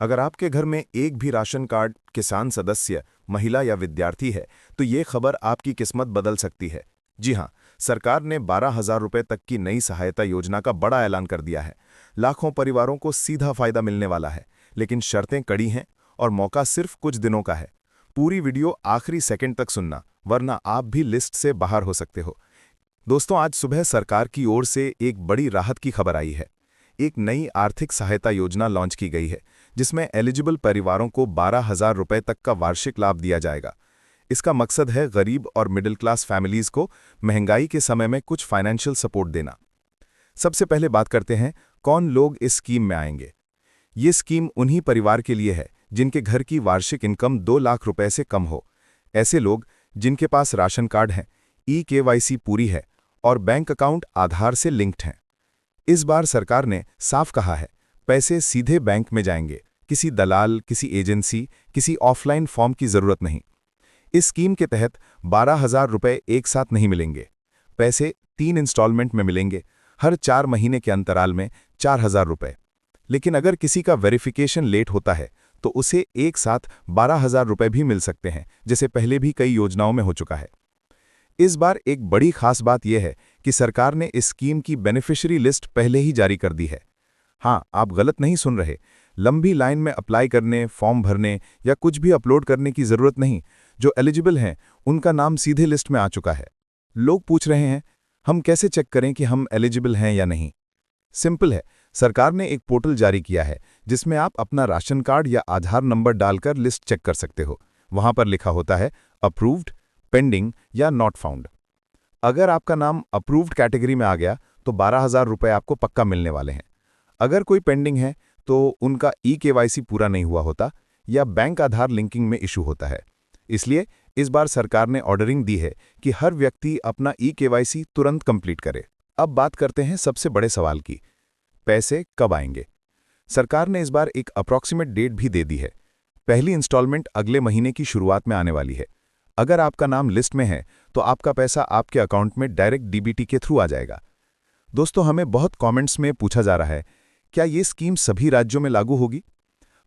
अगर आपके घर में एक भी राशन कार्ड किसान सदस्य, महिला या विद्यार्थी है, तो ये खबर आपकी किस्मत बदल सकती है। जी हां, सरकार ने 12,000 रुपए तक की नई सहायता योजना का बड़ा ऐलान कर दिया है। लाखों परिवारों को सीधा फायदा मिलने वाला है, लेकिन शर्तें कड़ी हैं और मौका सिर्फ कुछ दिनों का है। पूरी वीडियो आखिरी सेकंड तक सुनना, वरना आप भी लिस्ट से बाहर हो सकते हो। दोस्तों, आज सुबह सरकार की ओर से एक बड़ी राहत की खबर आई है। एक नई आर्थिक सहायता योजना लॉन्च की गई है, जिसमें एलिजिबल परिवारों को 12,000 रुपए तक का वार्षिक लाभ दिया जाएगा। इसका मकसद है गरीब और मिडिल क्लास फैमिलीज को महंगाई के समय में कुछ फाइनेंशियल सपोर्ट देना। सबसे पहले बात करते हैं, कौन लोग इस स्कीम में आएंगे। ये स्कीम उन्हीं परिवार के लिए है जिनके घर की वार्षिक इनकम 2 लाख रुपए से कम हो। ऐसे लोग जिनके पास राशन कार्ड है, ई-केवाईसी पूरी है और बैंक अकाउंट आधार से लिंक्ड हैं। इस बार सरकार ने साफ कहा है, पैसे सीधे बैंक में जाएंगे, किसी दलाल, किसी एजेंसी, किसी ऑफलाइन फॉर्म की जरूरत नहीं। इस स्कीम के तहत 12,000 रुपए एक साथ नहीं मिलेंगे। पैसे 3 इंस्टॉलमेंट में मिलेंगे, हर 4 महीने के अंतराल में 4,000 रुपए। लेकिन अगर किसी का वेरिफिकेशन लेट होता है तो उसे एक साथ 12,000 रुपए भी मिल सकते हैं, जैसे पहले भी कई योजनाओं में हो चुका है। इस बार एक बड़ी खास बात यह है कि सरकार ने इस स्कीम की बेनिफिशियरी लिस्ट पहले ही जारी कर दी है। हाँ, आप गलत नहीं सुन रहे। लंबी लाइन में अप्लाई करने, फॉर्म भरने या कुछ भी अपलोड करने की जरूरत नहीं। जो एलिजिबल हैं, उनका नाम सीधे लिस्ट में आ चुका है। लोग पूछ रहे हैं, हम कैसे चेक करें कि हम एलिजिबल हैं या नहीं? सिंपल है, सरकार ने एक पोर्टल जारी किया है जिसमें आप अपना राशन कार्ड या आधार नंबर डालकर लिस्ट चेक कर सकते हो। वहां पर लिखा होता है अप्रूव्ड, पेंडिंग या नॉट फाउंड। अगर आपका नाम अप्रूव्ड कैटेगरी में आ गया तो 12,000 रुपए आपको पक्का मिलने वाले हैं। अगर कोई पेंडिंग है तो उनका ई-केवाईसी पूरा नहीं हुआ होता या बैंक आधार लिंकिंग में इशू होता है। इसलिए इस बार सरकार ने ऑर्डरिंग दी है कि हर व्यक्ति अपना ई-केवाईसी तुरंत कंप्लीट करे। अब बात करते हैं सबसे बड़े सवाल की, पैसे कब आएंगे। सरकार ने इस बार एक अप्रॉक्सीमेट डेट भी दे दी है। पहली इंस्टॉलमेंट अगले महीने की शुरुआत में आने वाली है। अगर आपका नाम लिस्ट में है तो आपका पैसा आपके अकाउंट में डायरेक्ट डीबीटी के थ्रू आ जाएगा। दोस्तों, हमें बहुत कमेंट्स में पूछा जा रहा है, क्या ये स्कीम सभी राज्यों में लागू होगी?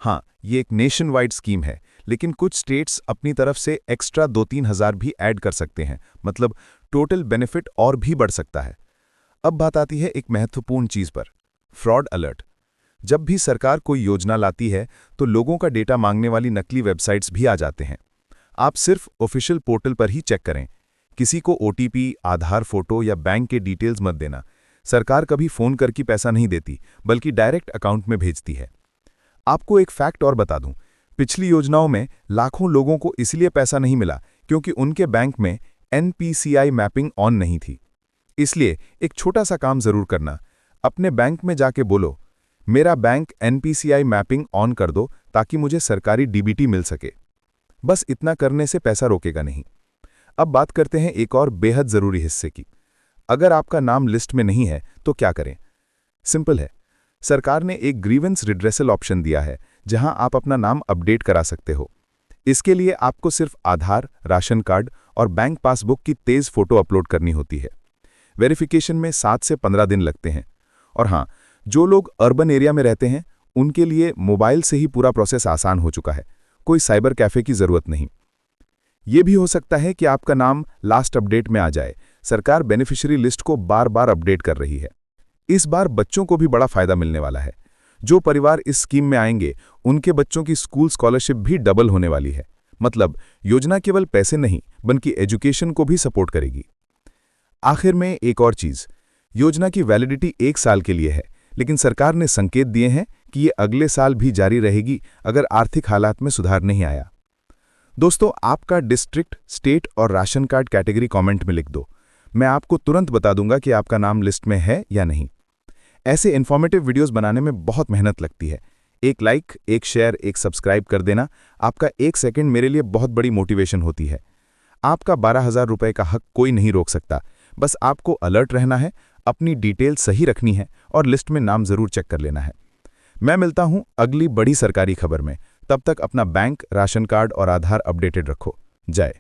हाँ, ये एक नेशन वाइड स्कीम है, लेकिन कुछ स्टेट्स अपनी तरफ से एक्स्ट्रा 2-3 हज़ार भी ऐड कर सकते हैं। मतलब टोटल बेनिफिट और भी बढ़ सकता है। अब बात आती है एक महत्वपूर्ण चीज पर, फ्रॉड अलर्ट। जब भी सरकार कोई योजना लाती है तो लोगों का डेटा मांगने वाली नकली वेबसाइट्स भी आ जाते हैं। आप सिर्फ ऑफिशियल पोर्टल पर ही चेक करें। किसी को ओटीपी, आधार फोटो या बैंक के डिटेल्स मत देना। सरकार कभी फोन करके पैसा नहीं देती, बल्कि डायरेक्ट अकाउंट में भेजती है। आपको एक फैक्ट और बता दूं, पिछली योजनाओं में लाखों लोगों को इसलिए पैसा नहीं मिला क्योंकि उनके बैंक में एनपीसीआई मैपिंग ऑन नहीं थी। इसलिए एक छोटा सा काम जरूर करना, अपने बैंक में जाके बोलो, मेरा बैंक एनपीसीआई मैपिंग ऑन कर दो ताकि मुझे सरकारी डीबीटी मिल सके। बस इतना करने से पैसा रोकेगा नहीं। अब बात करते हैं एक और बेहद जरूरी हिस्से की। अगर आपका नाम लिस्ट में नहीं है तो क्या करें? सिंपल है, सरकार ने एक ग्रीवेंस रिड्रेसल ऑप्शन दिया है जहां आप अपना नाम अपडेट करा सकते हो। इसके लिए आपको सिर्फ आधार, राशन कार्ड और बैंक पासबुक की तेज फोटो अपलोड करनी होती है। वेरिफिकेशन में 7 से 15 दिन लगते हैं। और हाँ, जो लोग अर्बन एरिया में रहते हैं उनके लिए मोबाइल से ही पूरा प्रोसेस आसान हो चुका है। कोई साइबर कैफे की जरूरत नहीं। यह भी हो सकता है कि आपका नाम लास्ट अपडेट में आ जाए। सरकार बेनिफिशियरी लिस्ट को बार बार अपडेट कर रही है। इस बार बच्चों को भी बड़ा फायदा मिलने वाला है। जो परिवार इस स्कीम में आएंगे उनके बच्चों की स्कूल स्कॉलरशिप भी डबल होने वाली है। मतलब योजना केवल पैसे नहीं बल्कि एजुकेशन को भी सपोर्ट करेगी। आखिर में एक और चीज, योजना की वैलिडिटी 1 साल के लिए है, लेकिन सरकार ने संकेत दिए हैं कि ये अगले साल भी जारी रहेगी अगर आर्थिक हालात में सुधार नहीं आया। दोस्तों, आपका डिस्ट्रिक्ट, स्टेट और राशन कार्ड कैटेगरी कमेंट में लिख दो। मैं आपको तुरंत बता दूंगा कि आपका नाम लिस्ट में है या नहीं। ऐसे इन्फॉर्मेटिव वीडियोस बनाने में बहुत मेहनत लगती है। एक लाइक, एक शेयर, एक सब्सक्राइब कर देना, आपका 1 सेकंड मेरे लिए बहुत बड़ी मोटिवेशन होती है। आपका 12,000 रुपए का हक कोई नहीं रोक सकता। बस आपको अलर्ट रहना है, अपनी डिटेल सही रखनी है और लिस्ट में नाम जरूर चेक कर लेना है। मैं मिलता हूं अगली बड़ी सरकारी खबर में। तब तक अपना बैंक, राशन कार्ड और आधार अपडेटेड रखो। जय